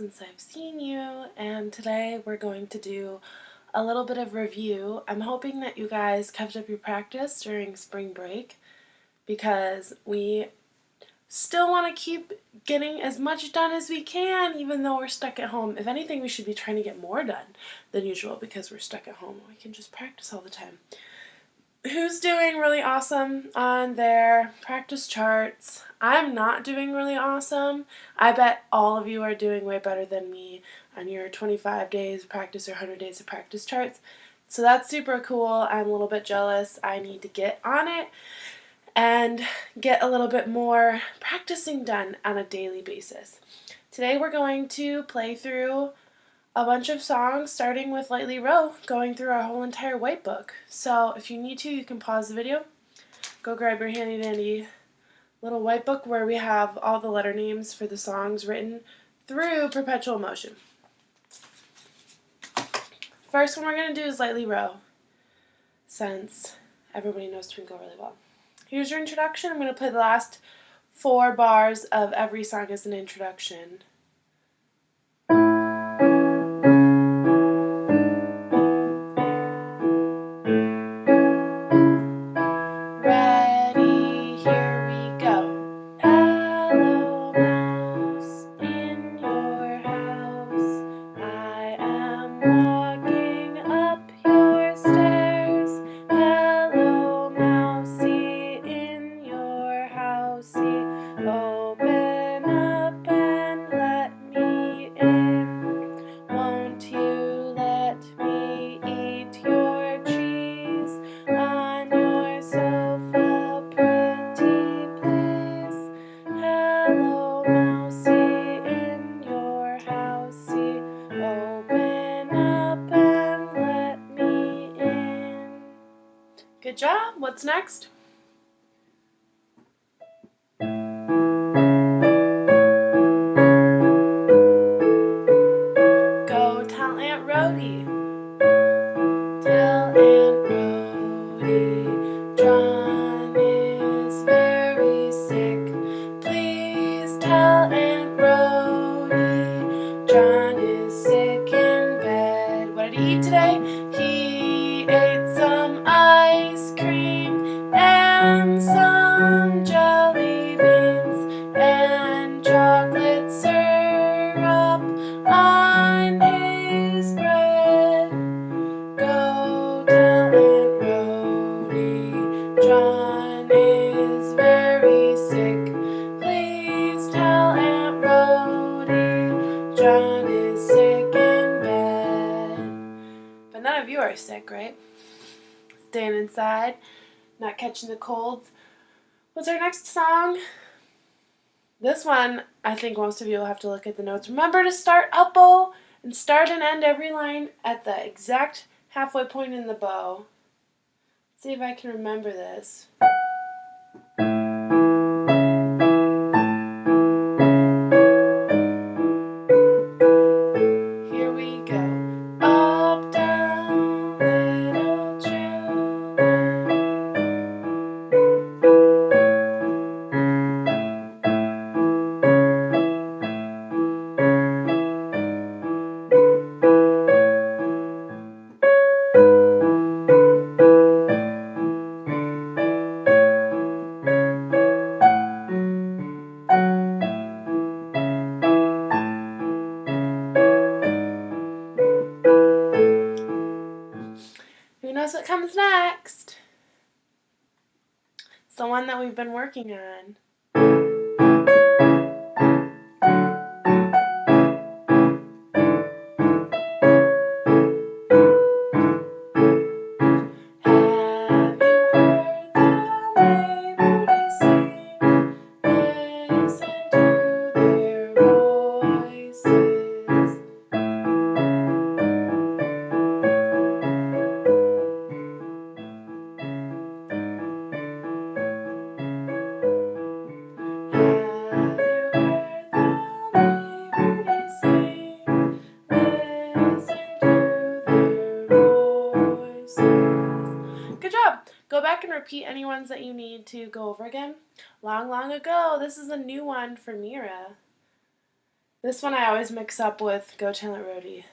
since I've seen you, and today we're going to do a little bit of review. I'm hoping that you guys kept up your practice during spring break because we still want to keep getting as much done as we can even though we're stuck at home. If anything, we should be trying to get more done than usual because we're stuck at home. We can just practice all the time. Who's doing really awesome on their practice charts? I'm not doing really awesome. I bet all of you are doing way better than me on your 25 days of practice or 100 days of practice charts. So that's super cool. I'm a little bit jealous. I need to get on it and get a little bit more practicing done on a daily basis. Today we're going to play through a bunch of songs starting with Lightly Row, going through our whole entire white book. So if you need to, you can pause the video, go grab your handy dandy little white book where we have all the letter names for the songs written through perpetual motion. First one we're going to do is Lightly Row, since everybody knows Twinkle really well. Here's your introduction. I'm going to play the last 4 bars of every song as an introduction. Good job. What's next? Go tell Aunt Rhody. Tell Aunt Rhody John is very sick. Please tell Aunt Rhody John is sick in bed. What did he eat today? He ate some ice cream and some jelly beans and chocolate syrup on his bread. Go tell Aunt Rhody John is very sick. Please tell Aunt Rhody John is sick in bed. But none of you are sick, right? Staying inside, not catching the cold. What's our next song? This one, I think most of you will have to look at the notes. Remember to start up bow and start and end every line at the exact halfway point in the bow. Let's see if I can remember this. Here we go. Up, down, little children. Who knows what comes next? It's the one that we've been working on. Go back and repeat any ones that you need to go over again. Long, long ago, this is a new one for Mira. This one I always mix up with Go Tell Aunt Rhody.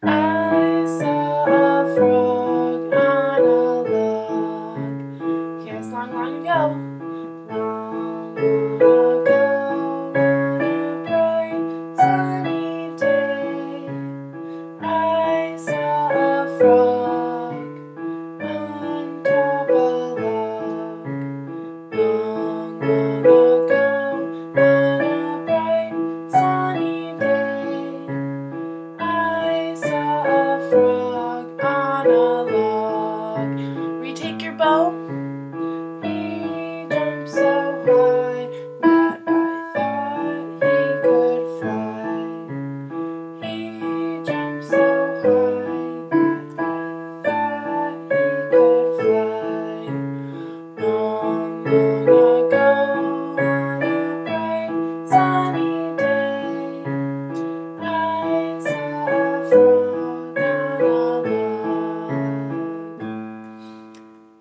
I saw a frog on a log. Here's long, long ago. Long, long ago, on a bright sunny day, I saw a frog on top a log. Long, long ago, on a bright sunny day, I saw a frog on a log. Retake your bow. He jumped so high that I thought he could fly. He jumped so high that I thought he could fly. Long, long ago, on a bright sunny day, I saw a frog on a log.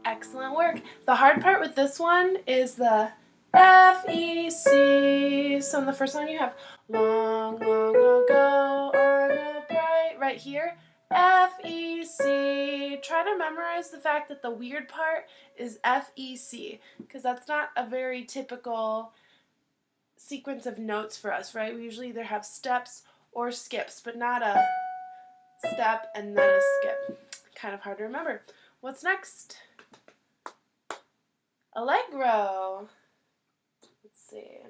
Excellent work. The hard part with this one is the F-E-C. So in the first one you have long, long ago on a bright, right here, F-E-C. Try to memorize the fact that the weird part is F-E-C, because that's not a very typical sequence of notes for us, right? We usually either have steps or skips, but not a step and then a skip. Kind of hard to remember. What's next? Allegro. Let's see.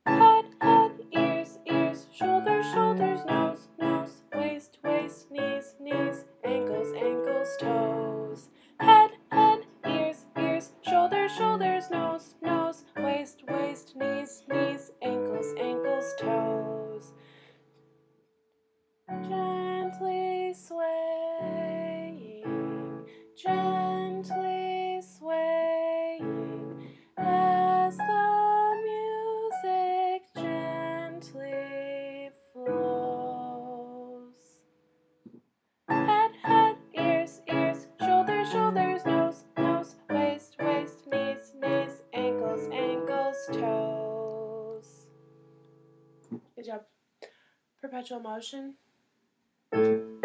Head, head, ears, ears, shoulders, shoulders, nose, nose, waist, waist, knees, knees, ankles, ankles, toes. Head, head, ears, ears, shoulders, shoulders, nose, nose, waist, waist, knees, knees, ankles, ankles, toes. Gently swaying, gently swaying, as the music gently flows. Head, head, ears, ears, shoulders, shoulders, nose, nose, waist, waist, knees, knees, ankles, ankles, toes. Good job. Perpetual motion. Seen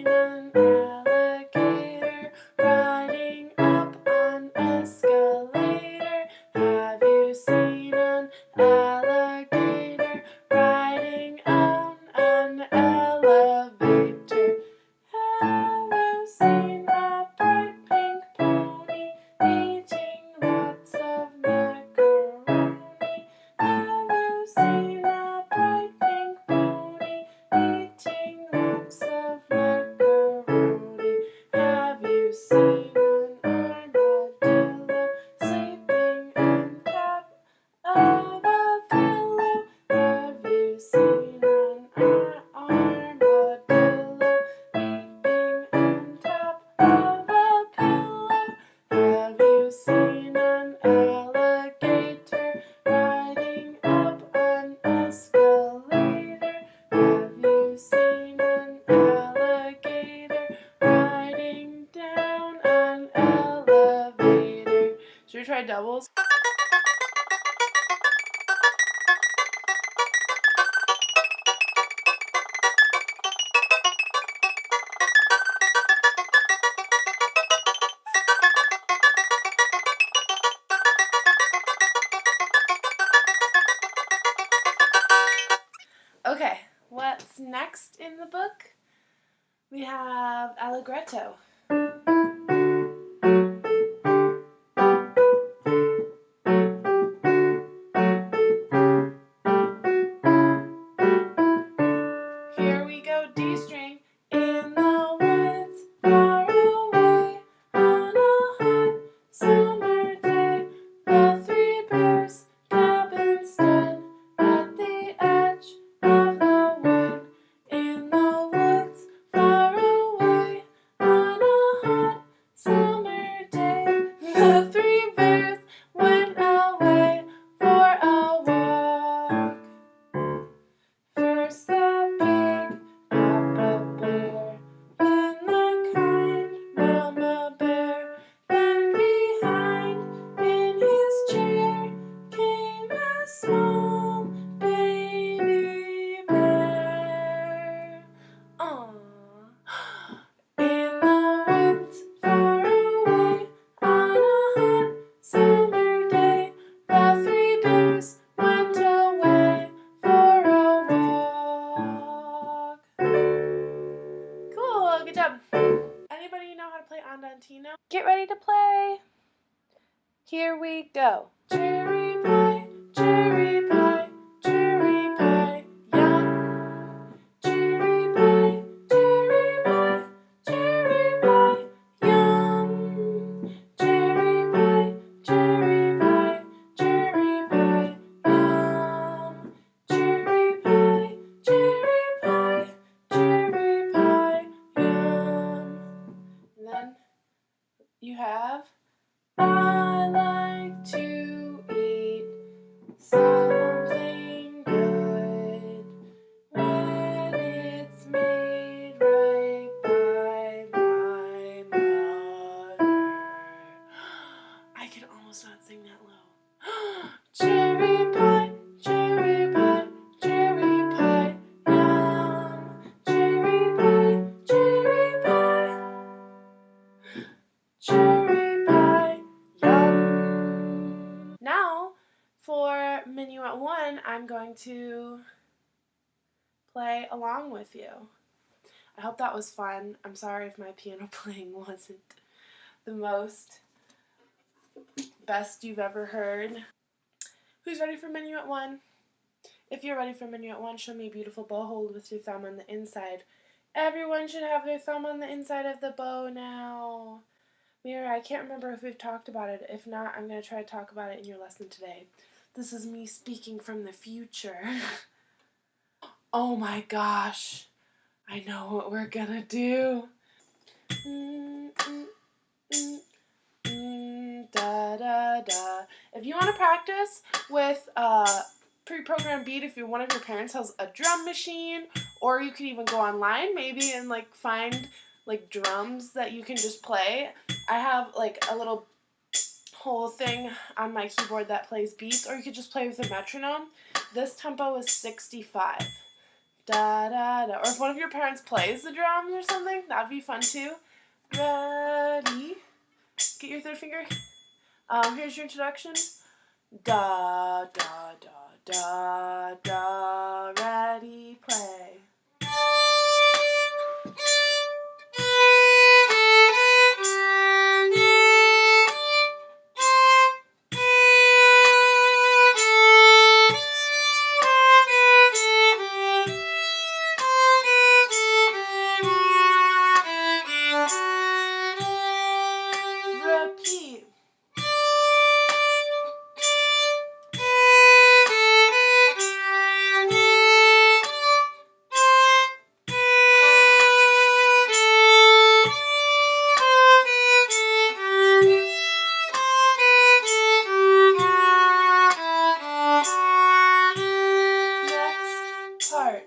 an alligator riding up an escalator. Have you seen an alligator riding on an elevator? Have you seen a bright pink pony eating lots of macaroni? Have you seen a bright pink pony eating lots of macaroni? Have you seen an armadillo sleeping on top of a pillow? Have you seen an armadillo sleeping on top of a pillow? Have you seen an alligator riding up an escalator? Have you seen an alligator riding down an elevator? Should we try doubles? Okay, what's next in the book? We have Allegretto. Here we go, D string. In the woods, far away, on a hot summer day, the three bears cabin stood at the edge of the wood. In the woods, far away, on a hot summer day, the three bears went away for a walk. good job. Anybody know how to play Andantino? Get ready to play. Here we go. Cherry pie, cherry pie, cherry pie, yum. Cherry pie, cherry pie, cherry pie, yum. Cherry pie, cherry pie, cherry pie, yum. Cherry pie, cherry pie, cherry pie, yum. And then you have I like to eat something good when it's made right by my mother. I can almost not sing that low. Cherry pie, cherry pie, cherry pie, yum. Cherry pie, cherry pie, cherry pie, yum. Now, for Minuet 1, I'm going to play along with you. I hope that was fun. I'm sorry if my piano playing wasn't the best you've ever heard. Who's ready for Minuet 1? If you're ready for Minuet 1, show me a beautiful bow hold with your thumb on the inside. Everyone should have their thumb on the inside of the bow now. Mira, I can't remember if we've talked about it. If not, I'm going to try to talk about it in your lesson today. This is me speaking from the future. Oh my gosh. I know what we're going to do. Da da da. If you want to practice with a pre-programmed beat, if one of your parents has a drum machine, or you could even go online maybe and find drums that you can just play. I have a little whole thing on my keyboard that plays beats, or you could just play with a metronome. This tempo is 65. Da da da. Or if one of your parents plays the drums or something, that'd be fun too. Ready? Get your third finger. Here's your introduction. Da da da da da. Ready, play. Repeat. Next part.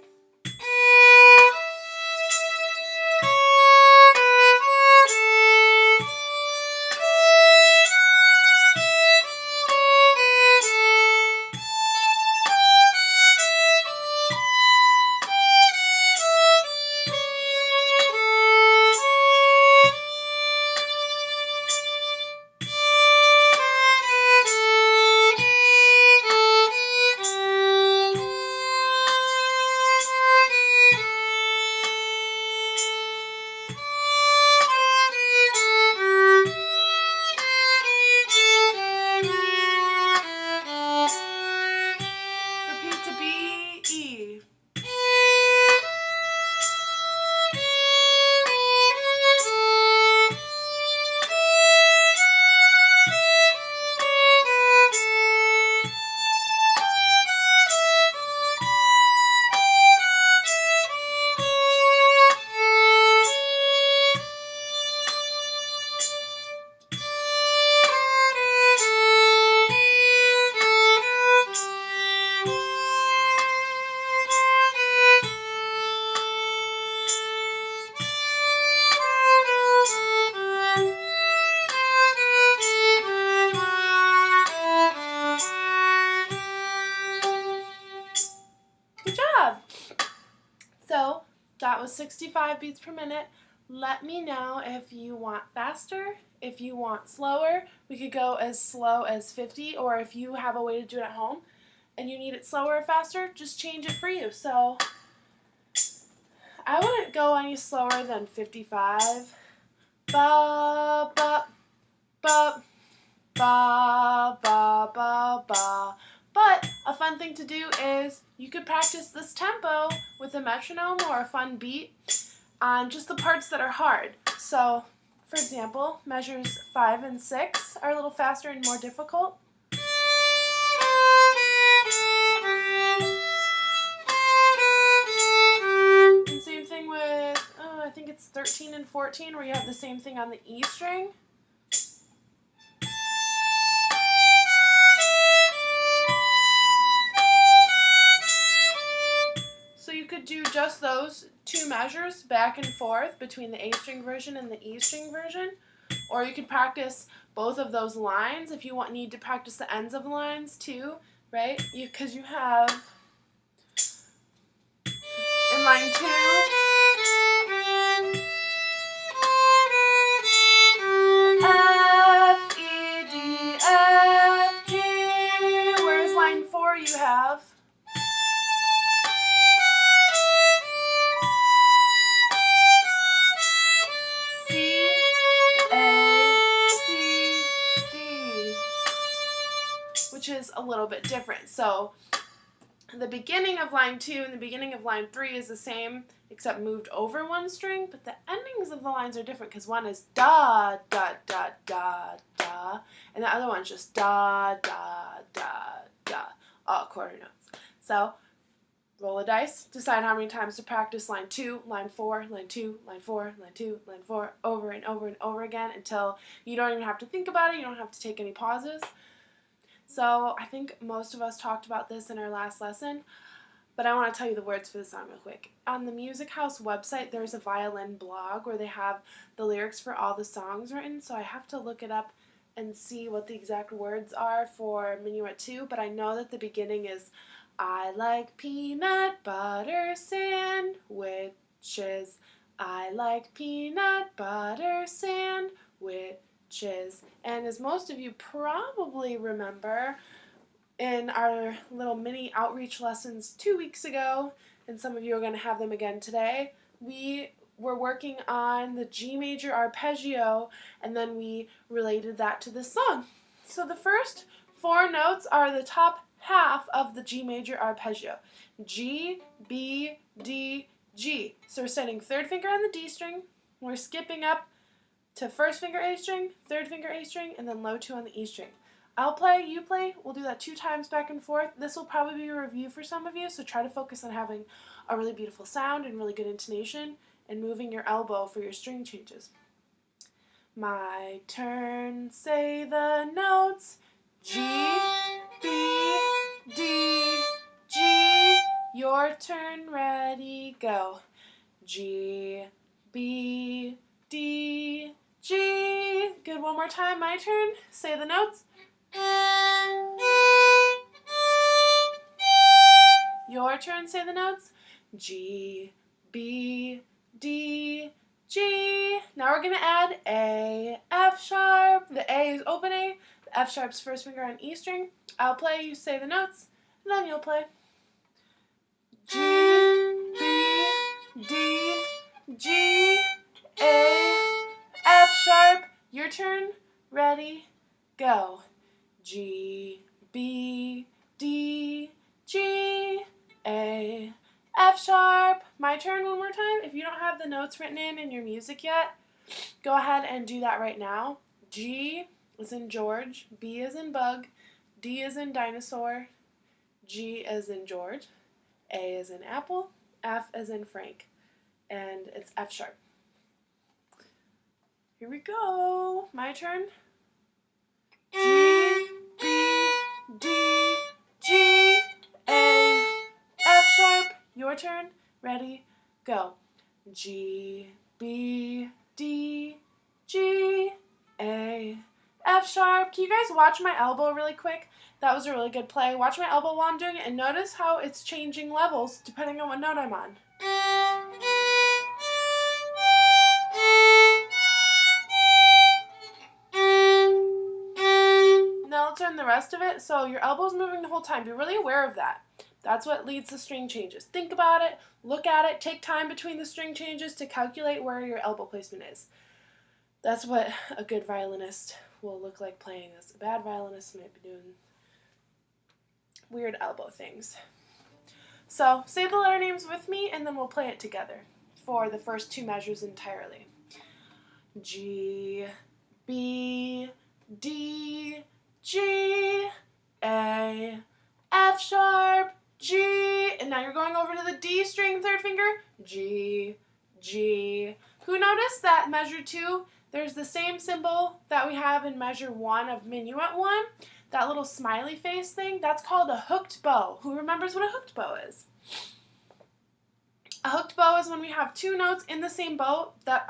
Repeat to B, E. Good job! So, that was 65 beats per minute. Let me know if you want faster, if you want slower. We could go as slow as 50, or if you have a way to do it at home and you need it slower or faster, just change it for you. So, I wouldn't can't go any slower than 55. Ba, ba, ba, ba, ba, ba, ba. But a fun thing to do is you could practice this tempo with a metronome or a fun beat on just the parts that are hard. So, for example, measures 5 and 6 are a little faster and more difficult. And same thing with, I think it's 13 and 14 where you have the same thing on the E string. You could do just those two measures back and forth between the A string version and the E string version, or you could practice both of those lines if you need to practice the ends of the lines too, right? Because you have in line 2 F, E, D, F, G, whereas line 4 you have which is a little bit different. So the beginning of line 2 and the beginning of line 3 is the same except moved over one string, but the endings of the lines are different because one is da, da, da, da, da, and the other one's just da, da, da, da, all quarter notes. So roll a dice, decide how many times to practice line 2, line 4, line 2, line 4, line 2, line 4, over and over and over again until you don't even have to think about it, you don't have to take any pauses. So I think most of us talked about this in our last lesson, but I want to tell you the words for the song real quick. On the Music House website, there's a violin blog where they have the lyrics for all the songs written, so I have to look it up and see what the exact words are for Minuet 2, but I know that the beginning is, I like peanut butter sandwiches. I like peanut butter sandwiches. And as most of you probably remember, in our little mini outreach lessons 2 weeks ago, and some of you are going to have them again today, we were working on the G major arpeggio, and then we related that to the song. So the first 4 notes are the top half of the G major arpeggio. G, B, D, G. So we're setting 3rd finger on the D string, we're skipping up to 1st finger A string, 3rd finger A string, and then low 2 on the E string. I'll play, you play, we'll do that 2 times back and forth. This will probably be a review for some of you, so try to focus on having a really beautiful sound and really good intonation and moving your elbow for your string changes. My turn, say the notes, G, B, D, G. Your turn, ready, go. G, B, D, G. Good, one more time, my turn. Say the notes. Your turn, say the notes. G, B, D, G. Now we're going to add A, F sharp. The A is open A. The F sharp's 1st finger on E string. I'll play, you say the notes, and then you'll play. G, B, D, G, A, F sharp. Your turn, ready, go. G, B, D, G, A, F sharp. My turn one more time. If you don't have the notes written in your music yet, go ahead and do that right now. G is in George, B is in bug, D is in dinosaur, G is in George, A is in apple, F is in Frank, and it's F sharp. Here we go. My turn. G, B, D, G, A, F sharp. Your turn. Ready, go. G, B, D, G, A, F sharp. Can you guys watch my elbow really quick? That was a really good play. Watch my elbow while I'm doing it and notice how it's changing levels depending on what note I'm on. Now let's learn the rest of it. So your elbow's moving the whole time. Be really aware of that. That's what leads to string changes. Think about it, look at it, take time between the string changes to calculate where your elbow placement is. That's what a good violinist will look like playing this. A bad violinist might be doing weird elbow things. So say the letter names with me and then we'll play it together for the first two measures entirely. G, B, D, G, A, F sharp, G, and now you're going over to the D string, third finger, G, G. Who noticed that measure 2, there's the same symbol that we have in measure 1 of minuet 1, that little smiley face thing? That's called a hooked bow. Who remembers what a hooked bow is? A hooked bow is when we have two notes in the same bow that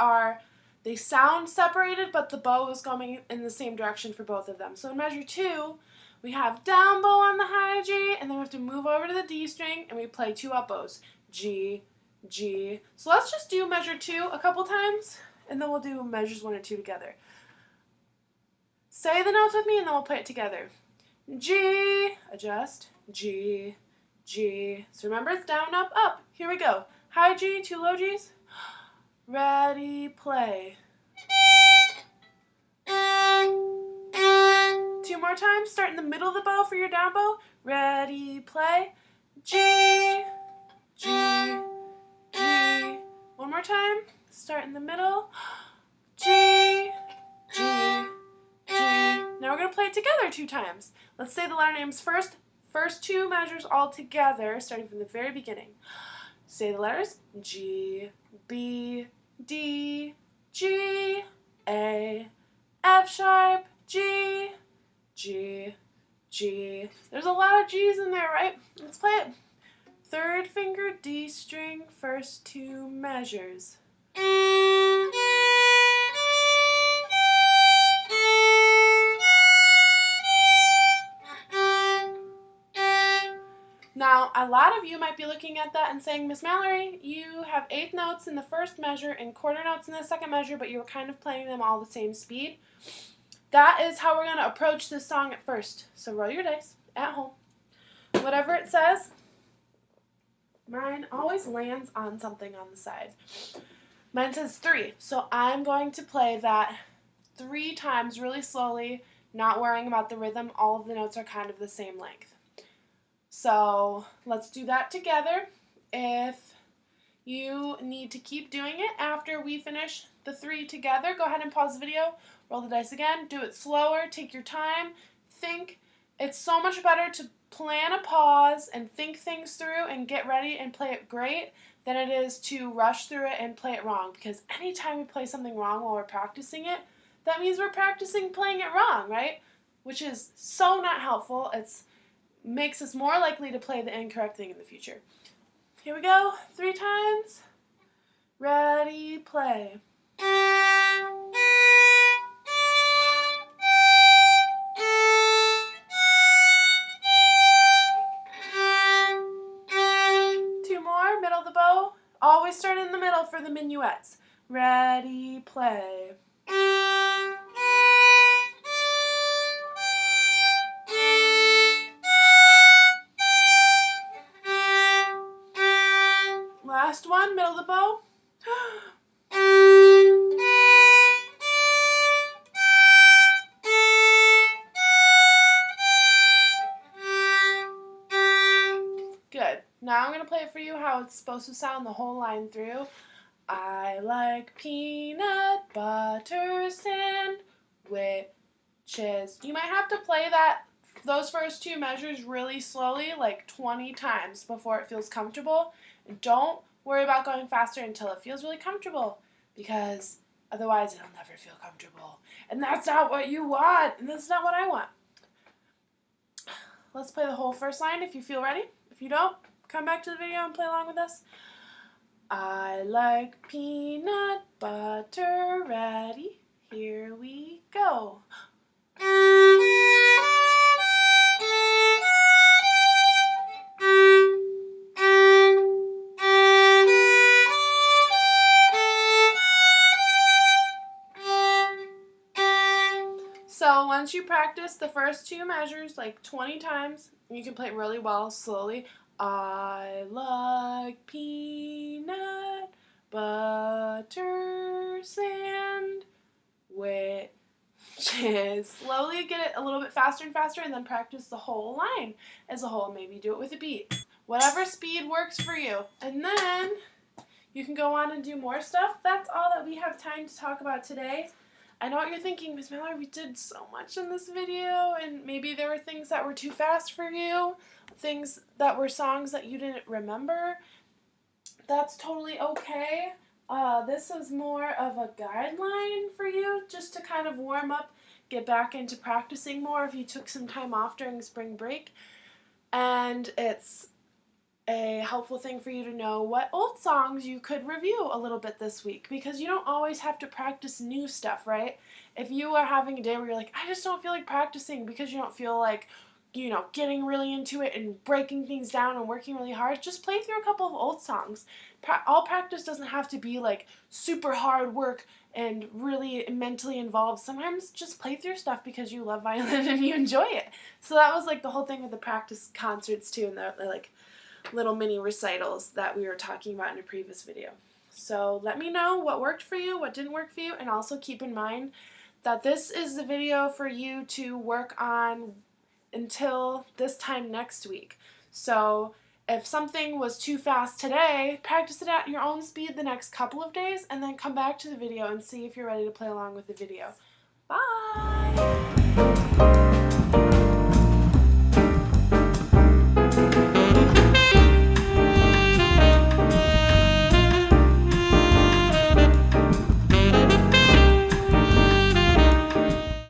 they sound separated, but the bow is going in the same direction for both of them. So in measure 2, we have down bow on the high G, and then we have to move over to the D string, and we play 2 up bows. G, G. So let's just do measure 2 a couple times, and then we'll do measures 1 and 2 together. Say the notes with me, and then we'll play it together. G, adjust, G, G. So remember, it's down, up, up. Here we go. High G, 2 low Gs. Ready, play. 2 more times. Start in the middle of the bow for your down bow. Ready, play. G, G, G. One more time. Start in the middle. G, G, G. Now we're going to play it together 2 times. Let's say the letter names first. First 2 measures all together, starting from the very beginning. Say the letters. G, B, D, G, A, F sharp, G, G, G. There's a lot of G's in there, right? Let's play it. Third finger D string, first 2 measures. Now, a lot of you might be looking at that and saying, Miss Mallory, you have 8th notes in the first measure and quarter notes in the second measure, but you were kind of playing them all the same speed. That is how we're going to approach this song at first. So roll your dice at home. Whatever it says, mine always lands on something on the side. Mine says 3, so I'm going to play that 3 times really slowly, not worrying about the rhythm. All of the notes are kind of the same length. So let's do that together. If you need to keep doing it after we finish the 3 together, go ahead and pause the video, roll the dice again, do it slower, take your time, think. It's so much better to plan a pause and think things through and get ready and play it great than it is to rush through it and play it wrong, because anytime we play something wrong while we're practicing it, that means we're practicing playing it wrong, right? Which is so not helpful. It's makes us more likely to play the incorrect thing in the future. Here we go, 3 times. Ready, play. Two more, middle of the bow. Always start in the middle for the minuets. Ready, play. Last one, middle of the bow. Good. Now I'm going to play it for you how it's supposed to sound the whole line through. I like peanut butter sandwiches. You might have to play those first 2 measures really slowly, like 20 times before it feels comfortable. And don't worry about going faster until it feels really comfortable, because otherwise it'll never feel comfortable. And that's not what you want, and that's not what I want. Let's play the whole first line if you feel ready. If you don't, come back to the video and play along with us. I like peanut butter. Ready? Here we go. So once you practice the first 2 measures like 20 times, you can play it really well slowly. I like peanut butter sandwiches. Slowly get it a little bit faster and faster, and then practice the whole line as a whole. Maybe do it with a beat. Whatever speed works for you. And then you can go on and do more stuff. That's all that we have time to talk about today. I know what you're thinking, Ms. Miller, we did so much in this video, and maybe there were things that were too fast for you, things that were songs that you didn't remember. That's totally okay. This is more of a guideline for you, just to kind of warm up, get back into practicing more if you took some time off during spring break. And it's a helpful thing for you to know what old songs you could review a little bit this week, because you don't always have to practice new stuff, right? If you are having a day where you're like, I just don't feel like practicing because you don't feel like, you know, getting really into it and breaking things down and working really hard, just play through a couple of old songs. All practice doesn't have to be like super hard work and really mentally involved. Sometimes just play through stuff because you love violin and you enjoy it. So that was like the whole thing with the practice concerts too, and the like little mini recitals that we were talking about in a previous video. So let me know what worked for you, what didn't work for you, and also keep in mind that this is the video for you to work on until this time next week. So if something was too fast today, practice it at your own speed the next couple of days, and then come back to the video and see if you're ready to play along with the video. Bye!